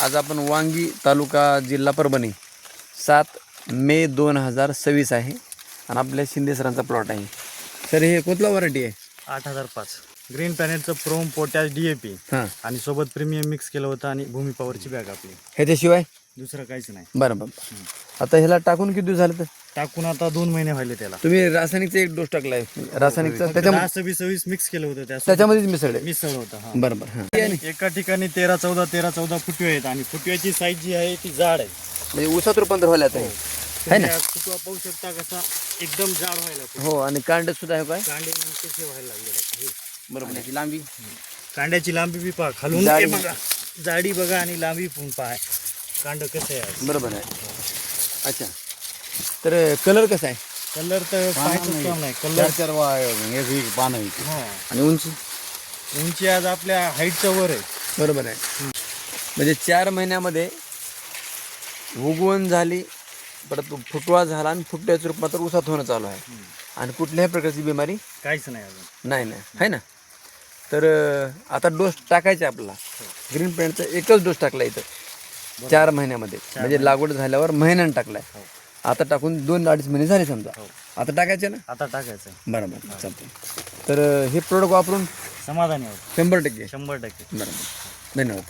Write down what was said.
आज आपण वांगी तालुका जिल्हा परभणी 7 मे 2026 आहे आणि आपल्या शिंदे सरांचा प्लॉट आहे. सर हे कोणता व्हरायटी आहे? 8005 ग्रीन प्लॅनेटचं प्रोम पोटॅश DAP हां, आणि सोबत प्रीमियम मिक्स केलं होतं आणि भूमी पॉवरची बॅग आपली, ह्याच्याशिवाय दुसरं काहीच नाही. बरं बरं. आता ह्याला टाकून किती दिवस झाले? तर टाकून आता 2 महिने व्हायले त्याला. तुम्ही रासायनिकचा एक डोस टाकलाय, रासायनिकचा त्याच्यामध्ये 10-20 मिक्स केलं होतं त्याच्यामध्येच मिसळले. मिसळ होतं. हा. बरं बरं. हां, आणि एका ठिकाणी 13-14 फुटवे आहेत आणि फुटव्याची साईज जी आहे ती जाड आहे. म्हणजे ऊसात रूपांतर व्हायला आता हे. है ना? तुम्ही फुटवा पाहू शकता कसा एकदम जाड व्हायला फुटवा. हो, आणि कांड सुद्धा आहे काय? कांडे कसे व्हायला लागले. बरोबर आहे. लांबी कांड्याची लांबी बी पहा, खालून जाडी. हे बघा, जाडी बघा आणि लांबी पण पहा. कांड कसं आहे आज. बरोबर आहे. अच्छा, तर कलर कसा आहे? कलर तर पाहायचं काम नाही. कलर हा. आणि उंची उंची आज आपल्या हाईटच्या वर आहे. बरोबर आहे. म्हणजे 4 महिन्यामध्ये उगवण झाली, परत फुटवा झाला आणि फुटव्याचं रूपांतर ऊसात होणं चालू आहे. आणि कुठल्याही प्रकारची बिमारी काहीच नाही अजून. नाही आहे ना? तर आता डोस टाकायचा आपला. ग्रीन प्लॅनेटचा एकच डोस टाकला इथं 4 महिन्यामध्ये, म्हणजे लागवड झाल्यावर महिन्यानं टाकलाय. आता टाकून 2-2.5 महिने झाले समजा. आता टाकायचे ना? आता टाकायचं. बरोबर, चालतं. तर हे प्रोडक्ट वापरून समाधानी आहोत 100%. 100%. बरोबर, धन्यवाद.